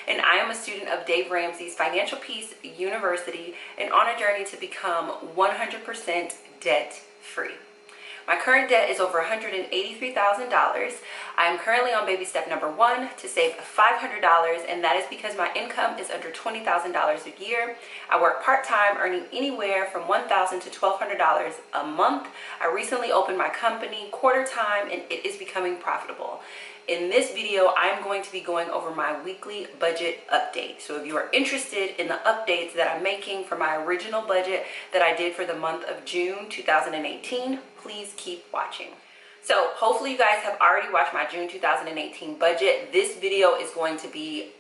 and I am a student of Dave Ramsey's Financial Peace University and on a journey to become 100% debt-free. My current debt is over $183,000. I am currently on baby step number 1 to save $500, and that is because my income is under $20,000 a year. I work part-time, earning anywhere from $1,000 to $1,200 a month. I recently opened my company quarter-time, and it is becoming profitable. In this video, I'm going to be going over my weekly budget update. So if you are interested in the updates that I'm making for my original budget that I did for the month of June 2018, please keep watching. So hopefully you guys have already watched my June 2018 budget. This video is going to be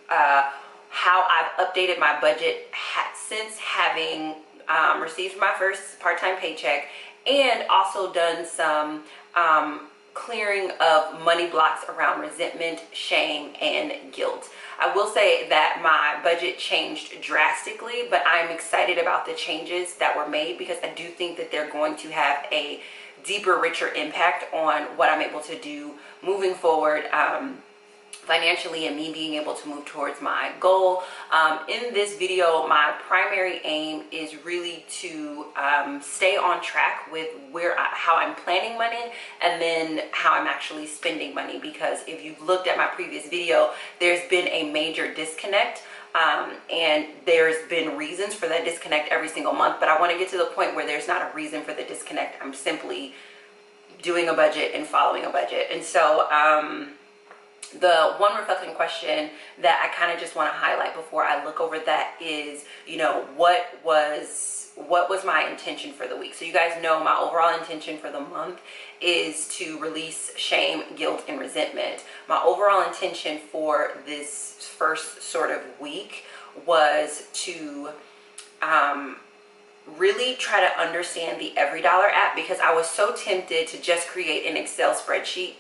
how I've updated my budget since having received my first part-time paycheck, and also done some clearing of money blocks around resentment, shame, and guilt. I will say that my budget changed drastically, but I'm excited about the changes that were made because I do think that they're going to have a deeper, richer impact on what I'm able to do moving forward financially, and me being able to move towards my goal. In this video, my primary aim is really to stay on track with how I'm planning money, and then how I'm actually spending money, because if you've looked at my previous video, there's been a major disconnect, and there's been reasons for that disconnect every single month, but I want to get to the point where there's not a reason for the disconnect. I'm simply doing a budget and following a budget. And so the one reflection question that I kind of just want to highlight before I look over that is, you know, what was my intention for the week? So you guys know my overall intention for the month is to release shame, guilt, and resentment. My overall intention for this first sort of week was to really try to understand the Every Dollar app, because I was so tempted to just create an Excel spreadsheet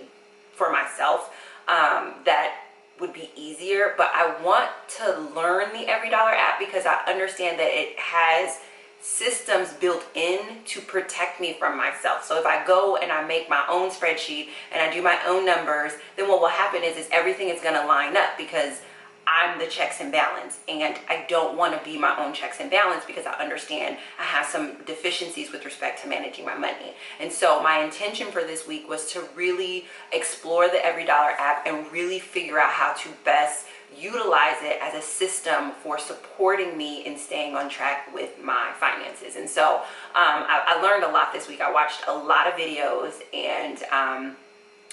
for myself. That would be easier, but I want to learn the Every Dollar app because I understand that it has systems built in to protect me from myself. So if I go and I make my own spreadsheet and I do my own numbers, then what will happen is everything is going to line up, because I'm the checks and balance, and I don't want to be my own checks and balance, because I understand I have some deficiencies with respect to managing my money. And so my intention for this week was to really explore the Every Dollar app and really figure out how to best utilize it as a system for supporting me in staying on track with my finances. And so I learned a lot this week. I watched a lot of videos, and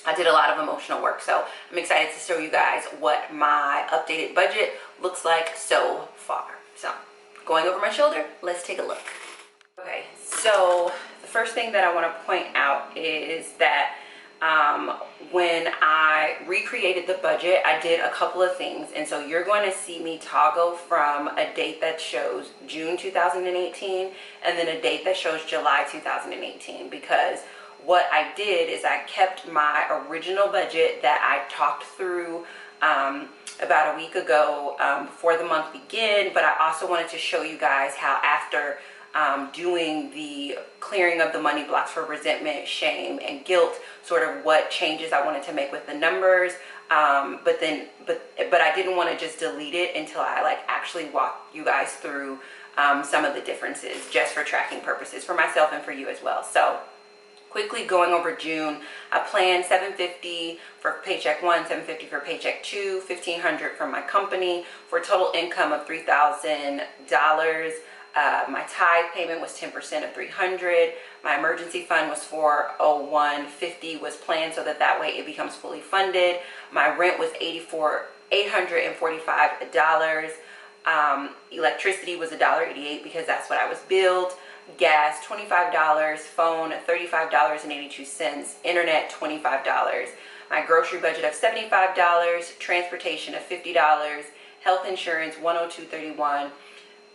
I did a lot of emotional work. So I'm excited to show you guys what my updated budget looks like so far. So going over my shoulder, let's take a look. Okay, so the first thing that I want to point out is that when I recreated the budget, I did a couple of things. And so you're going to see me toggle from a date that shows June 2018 and then a date that shows July 2018, because what I did is I kept my original budget that I talked through about a week ago before the month began, but I also wanted to show you guys how, after doing the clearing of the money blocks for resentment, shame, and guilt, sort of what changes I wanted to make with the numbers, but I didn't want to just delete it until I actually walk you guys through some of the differences, just for tracking purposes for myself and for you as well. So quickly going over June, I planned $750 for paycheck 1, $750 for paycheck 2, $1,500 from my company, for a total income of $3,000. My tithe payment was 10% of $300. My emergency fund was $401.50 was planned so that way it becomes fully funded. My rent was $845. Electricity was $1.88 because that's what I was billed. Gas $25, phone $35.82, internet $25, my grocery budget of $75, transportation of $50, health insurance $102.31,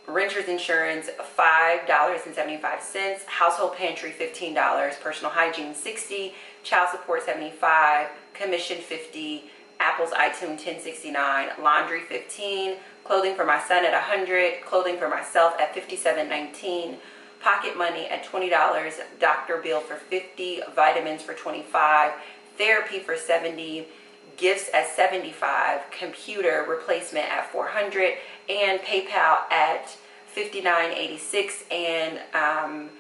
renter's insurance $5.75, household pantry $15, personal hygiene $60, child support $75, commission $50, Apple's iTunes $10.69, laundry $15, clothing for my son at $100, clothing for myself at $57.19, pocket money at $20, doctor bill for $50, vitamins for $25, therapy for $70, gifts at $75, computer replacement at $400, and PayPal at $59.86, and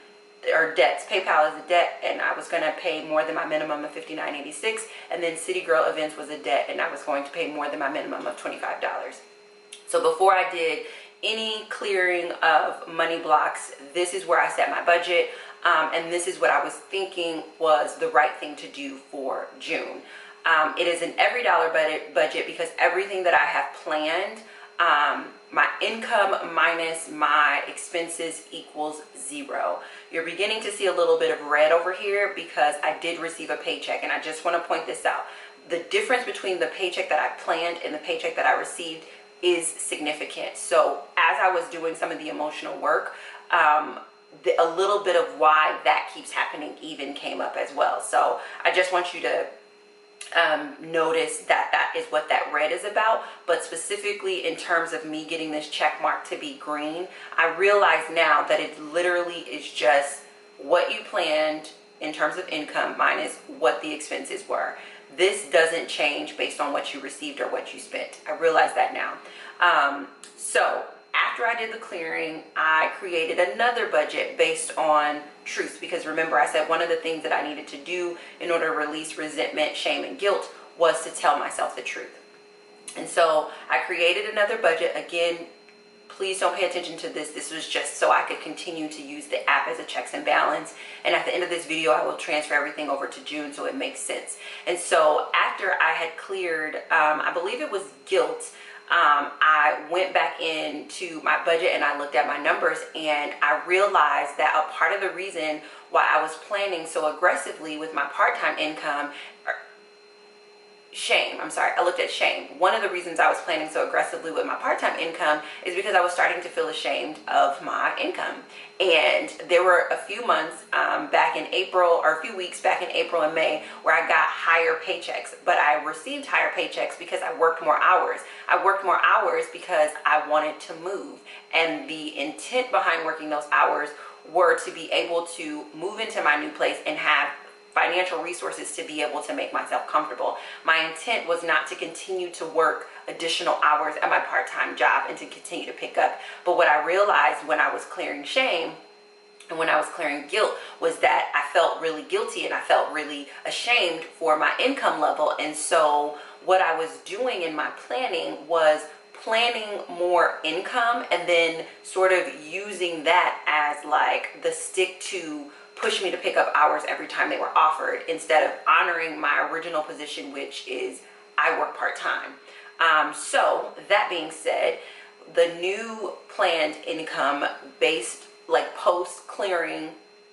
or debts. PayPal is a debt, and I was going to pay more than my minimum of $59.86, and then City Girl Events was a debt, and I was going to pay more than my minimum of $25. So before I did any clearing of money blocks, this is where I set my budget, and this is what I was thinking was the right thing to do for June. It is an every dollar budget because everything that I have planned, my income minus my expenses equals 0. You're beginning to see a little bit of red over here because I did receive a paycheck, and I just want to point this out. The difference between the paycheck that I planned and the paycheck that I received is significant. So as I was doing some of the emotional work, a little bit of why that keeps happening even came up as well. So I just want you to notice that that is what that red is about. But specifically in terms of me getting this check mark to be green, I realize now that it literally is just what you planned in terms of income minus what the expenses were. This doesn't change based on what you received or what you spent. I realize that now. So after I did the clearing, I created another budget based on truth, because remember I said one of the things that I needed to do in order to release resentment, shame, and guilt was to tell myself the truth. And so I created another budget. Again, please don't pay attention to this. This was just so I could continue to use the app as a checks and balance. And at the end of this video, I will transfer everything over to June so it makes sense. And so after I had cleared, I believe it was guilt, I went back into my budget and I looked at my numbers, and I realized that a part of the reason why I was planning so aggressively with my part-time income, I looked at shame. One of the reasons I was planning so aggressively with my part-time income is because I was starting to feel ashamed of my income. And there were a few months back in April, or a few weeks back in April and May, where I got higher paychecks, but I received higher paychecks because I worked more hours. I worked more hours because I wanted to move. And the intent behind working those hours were to be able to move into my new place and have financial resources to be able to make myself comfortable. My intent was not to continue to work additional hours at my part-time job and to continue to pick up. But what I realized when I was clearing shame and when I was clearing guilt was that I felt really guilty and I felt really ashamed for my income level. And so what I was doing in my planning was planning more income and then sort of using that as like the stick to push me to pick up hours every time they were offered, instead of honoring my original position, which is I work part-time. So that being said, the new planned income based, like post clearing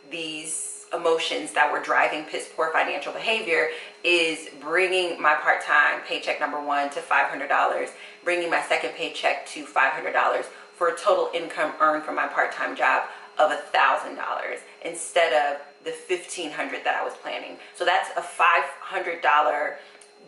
these emotions that were driving piss poor financial behavior, is bringing my part-time paycheck number one to $500, bringing my second paycheck to $500, for a total income earned from my part-time job of $1,000 instead of the $1,500 that I was planning. So that's a $500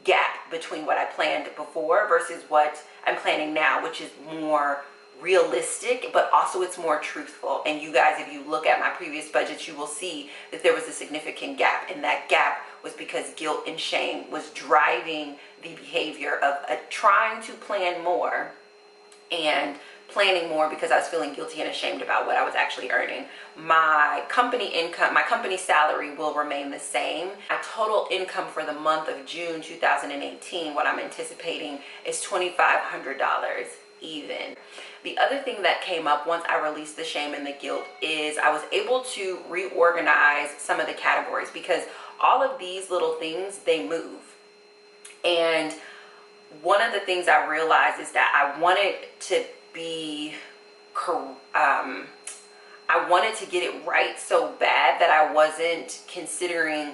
gap between what I planned before versus what I'm planning now, which is more realistic, but also it's more truthful. And you guys, if you look at my previous budgets, you will see that there was a significant gap, and that gap was because guilt and shame was driving the behavior of trying to plan more and planning more because I was feeling guilty and ashamed about what I was actually earning. My company income, my company salary will remain the same. My total income for the month of June 2018, what I'm anticipating is $2,500 even. The other thing that came up once I released the shame and the guilt is I was able to reorganize some of the categories, because all of these little things, they move. And one of the things I realized is that I wanted to I wanted to get it right so bad that I wasn't considering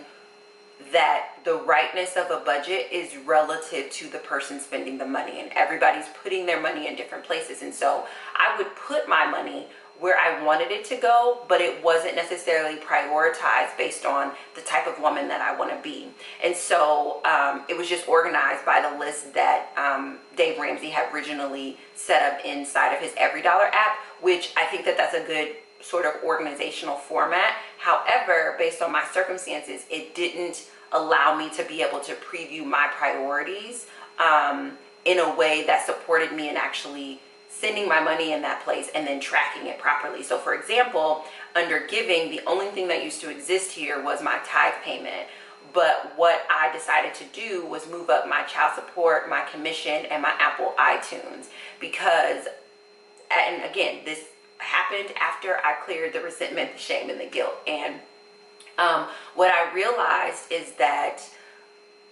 that the rightness of a budget is relative to the person spending the money, and everybody's putting their money in different places. And so I would put my money where I wanted it to go, but it wasn't necessarily prioritized based on the type of woman that I want to be. And so it was just organized by the list that Dave Ramsey had originally set up inside of his Every Dollar app, which I think that that's a good sort of organizational format. However, based on my circumstances, it didn't allow me to be able to preview my priorities in a way that supported me in actually sending my money in that place and then tracking it properly. So for example, under giving, the only thing that used to exist here was my tithe payment. But what I decided to do was move up my child support, my commission, and my Apple iTunes, because, and again, this happened after I cleared the resentment, the shame, and the guilt. And what I realized is that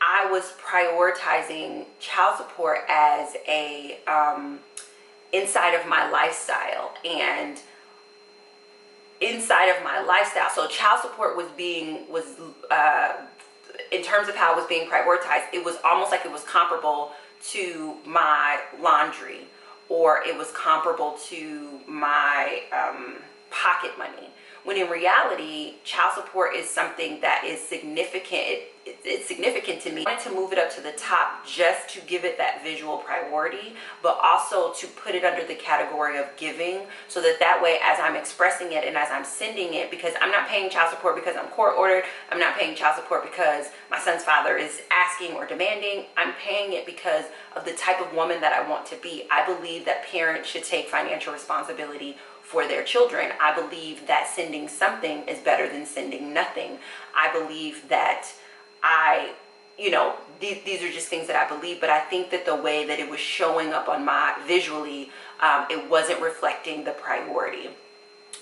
I was prioritizing child support as a inside of my lifestyle, and inside of my lifestyle, so child support was in terms of how it was being prioritized, it was almost like it was comparable to my laundry, or it was comparable to my pocket money, when in reality, child support is something that is significant. It's significant to me. I wanted to move it up to the top just to give it that visual priority, but also to put it under the category of giving, so that way, as I'm expressing it and as I'm sending it, because I'm not paying child support because I'm court ordered, I'm not paying child support because my son's father is asking or demanding, I'm paying it because of the type of woman that I want to be. I believe that parents should take financial responsibility for their children. I believe that sending something is better than sending nothing. I believe that these are just things that I believe, but I think that the way that it was showing up on my visually, it wasn't reflecting the priority.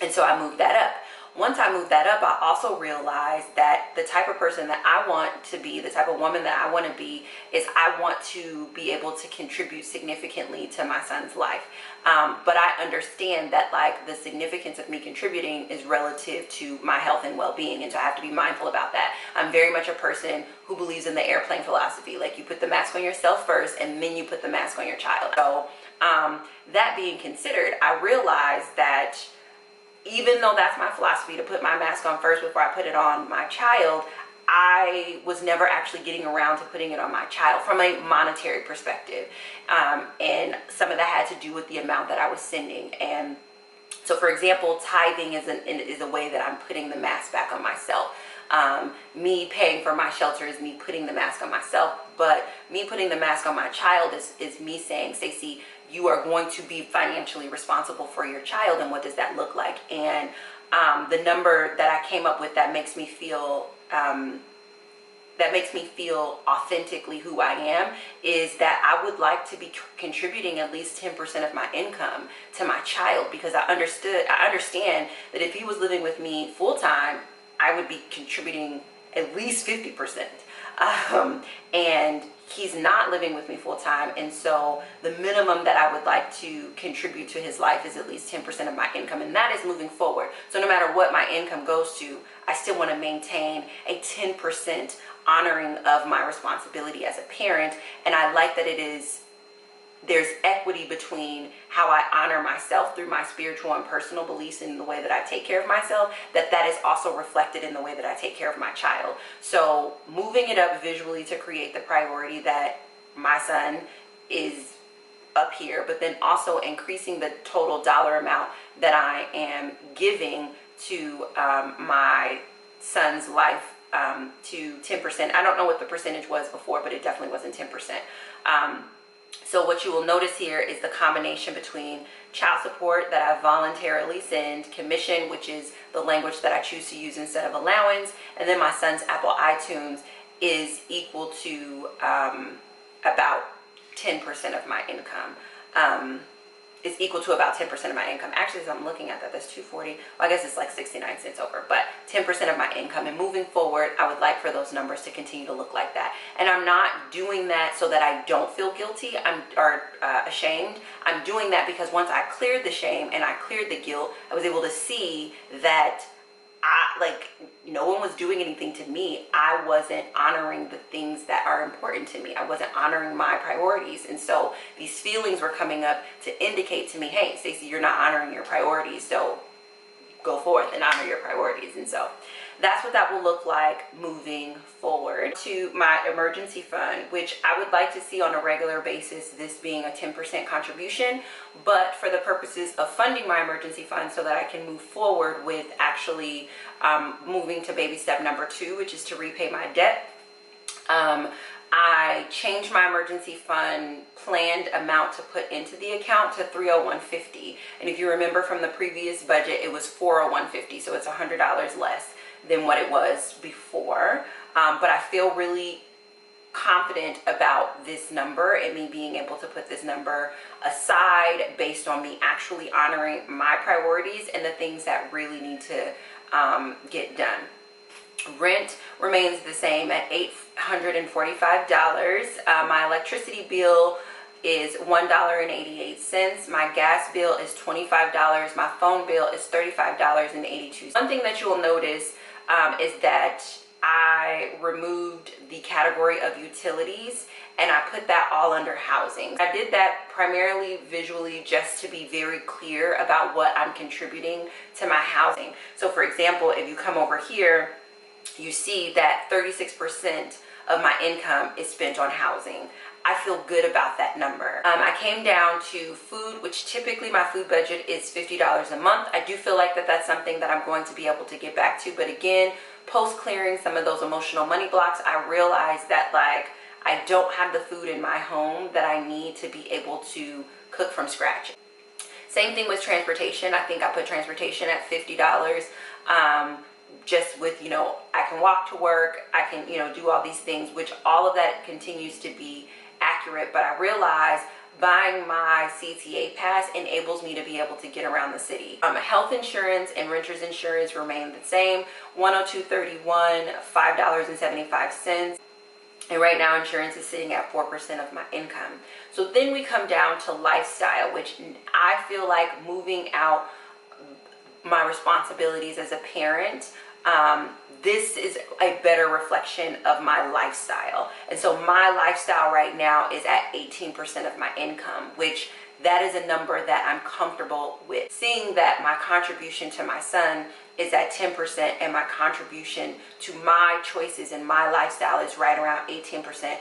And so I moved that up. Once I moved that up, I also realized that the type of person that I want to be, the type of woman that I want to be, is I want to be able to contribute significantly to my son's life. But I understand that the significance of me contributing is relative to my health and well-being, and so I have to be mindful about that. I'm very much a person who believes in the airplane philosophy. Like, you put the mask on yourself first, and then you put the mask on your child. So that being considered, I realized that even though that's my philosophy, to put my mask on first before I put it on my child, I was never actually getting around to putting it on my child from a monetary perspective. And some of that had to do with the amount that I was sending. And so, for example, tithing is a way that I'm putting the mask back on myself. Me paying for my shelter is me putting the mask on myself, but me putting the mask on my child is me saying, Stacey, you are going to be financially responsible for your child, and what does that look like? And the number that I came up with that makes me feel authentically who I am is that I would like to be contributing at least 10% of my income to my child, because I understand that if he was living with me full time, I would be contributing at least 50%. And he's not living with me full time, and so the minimum that I would like to contribute to his life is at least 10% of my income, and that is moving forward. So no matter what my income goes to, I still want to maintain a 10% honoring of my responsibility as a parent. And I like that there's equity between how I honor myself through my spiritual and personal beliefs in the way that I take care of myself, that is also reflected in the way that I take care of my child. So moving it up visually to create the priority that my son is up here, but then also increasing the total dollar amount that I am giving to my son's life to 10%. I don't know what the percentage was before, but it definitely wasn't 10%. So what you will notice here is the combination between child support that I voluntarily send, commission, which is the language that I choose to use instead of allowance, and then my son's Apple iTunes is equal to about 10% of my income. Is equal to about 10% of my income. Actually, as I'm looking at that, that's 240. Well, I guess it's like 69 cents over, but 10% of my income. And moving forward, I would like for those numbers to continue to look like that. And I'm not doing that so that I don't feel guilty or ashamed. I'm doing that because once I cleared the shame and I cleared the guilt, I was able to see that no one was doing anything to me. I wasn't honoring the things that are important to me. I wasn't honoring my priorities. And so these feelings were coming up to indicate to me, hey, Stacey, you're not honoring your priorities. So go forth and honor your priorities. And so that's what that will look like moving forward. To my emergency fund, which I would like to see on a regular basis, this being a 10% contribution, but for the purposes of funding my emergency fund so that I can move forward with actually moving to baby step number 2, which is to repay my debt. I changed my emergency fund planned amount to put into the account to $301.50. And if you remember from the previous budget, it was $401.50. So it's $100 less than what it was before. But I feel really confident about this number and me being able to put this number aside based on me actually honoring my priorities and the things that really need to get done. Rent remains the same at $845. My electricity bill is $1.88. My gas bill is $25. My phone bill is $35.82. One thing that you will notice is that I removed the category of utilities and I put that all under housing. I did that primarily visually just to be very clear about what I'm contributing to my housing. So for example, if you come over here, you see that 36% of my income is spent on housing. I feel good about that number. I came down to food, which typically my food budget is $50 a month. I do feel like that's something that I'm going to be able to get back to. But again, post clearing some of those emotional money blocks, I realized that like I don't have the food in my home that I need to be able to cook from scratch. Same thing with transportation. I think I put transportation at $50. Just with, you know, I can walk to work, I can, you know, do all these things, which all of that continues to be accurate. But I realize buying my CTA pass enables me to be able to get around the city. Health insurance and renter's insurance remain the same, $102.31, $5.75. And right now insurance is sitting at 4% of my income. So then we come down to lifestyle, which I feel like moving out my responsibilities as a parent, this is a better reflection of my lifestyle. And so my lifestyle right now is at 18% of my income, which that is a number that I'm comfortable with. Seeing that my contribution to my son is at 10% and my contribution to my choices and my lifestyle is right around 18%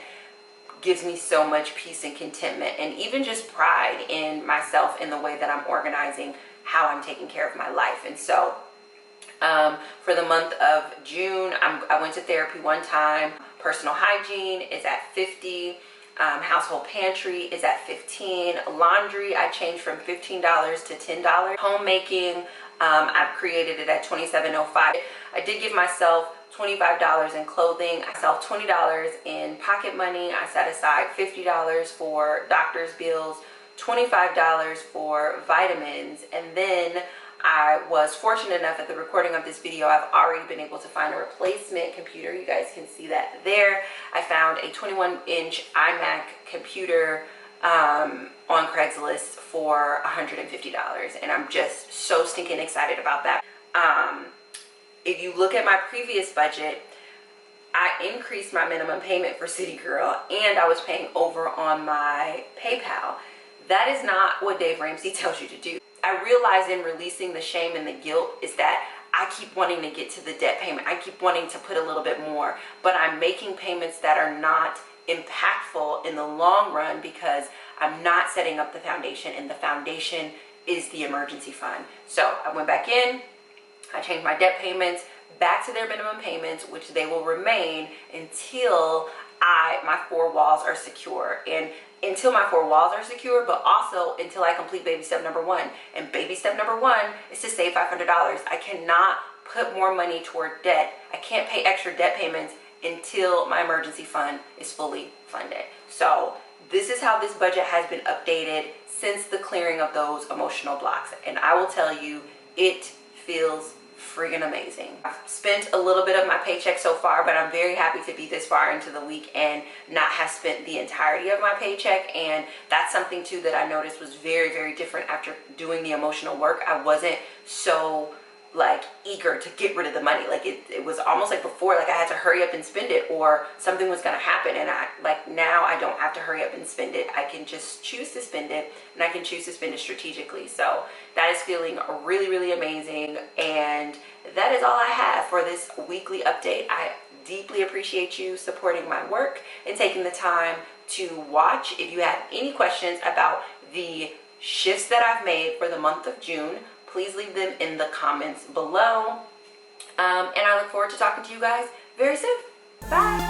gives me so much peace and contentment and even just pride in myself in the way that I'm organizing how I'm taking care of my life. And so for the month of June, I went to therapy one time. Personal hygiene is at 50. Household pantry is at 15. Laundry, I changed from $15 to $10. Homemaking, I've created it at $27.05. I did give myself $25 in clothing. I sell $20 in pocket money. I set aside $50 for doctor's bills, $25 for vitamins, and then I was fortunate enough at the recording of this video, I've already been able to find a replacement computer. You guys can see that there. I found a 21-inch iMac computer on Craigslist for $150, and I'm just so stinking excited about that. If you look at my previous budget, I increased my minimum payment for City Girl and I was paying over on my PayPal. That is not what Dave Ramsey tells you to do. I realize in releasing the shame and the guilt is that I keep wanting to get to the debt payment. I keep wanting to put a little bit more, but I'm making payments that are not impactful in the long run because I'm not setting up the foundation, and the foundation is the emergency fund. So I went back in, I changed my debt payments back to their minimum payments, which they will remain until my four walls are secure. And until my four walls are secure, but also until I complete baby step number one. And baby step number one is to save $500. I cannot put more money toward debt. I can't pay extra debt payments until my emergency fund is fully funded. So this is how this budget has been updated since the clearing of those emotional blocks. And I will tell you, it feels friggin' amazing. I've spent a little bit of my paycheck so far, but I'm very happy to be this far into the week and not have spent the entirety of my paycheck. And that's something too that I noticed was very, very different after doing the emotional work. I wasn't so like eager to get rid of the money. Like it was almost like before, like I had to hurry up and spend it or something was gonna happen. And now I don't have to hurry up and spend it. I can just choose to spend it, and I can choose to spend it strategically. So that is feeling really, really amazing. And that is all I have for this weekly update. I deeply appreciate you supporting my work and taking the time to watch. If you have any questions about the shifts that I've made for the month of June, please leave them in the comments below. And I look forward to talking to you guys very soon. Bye.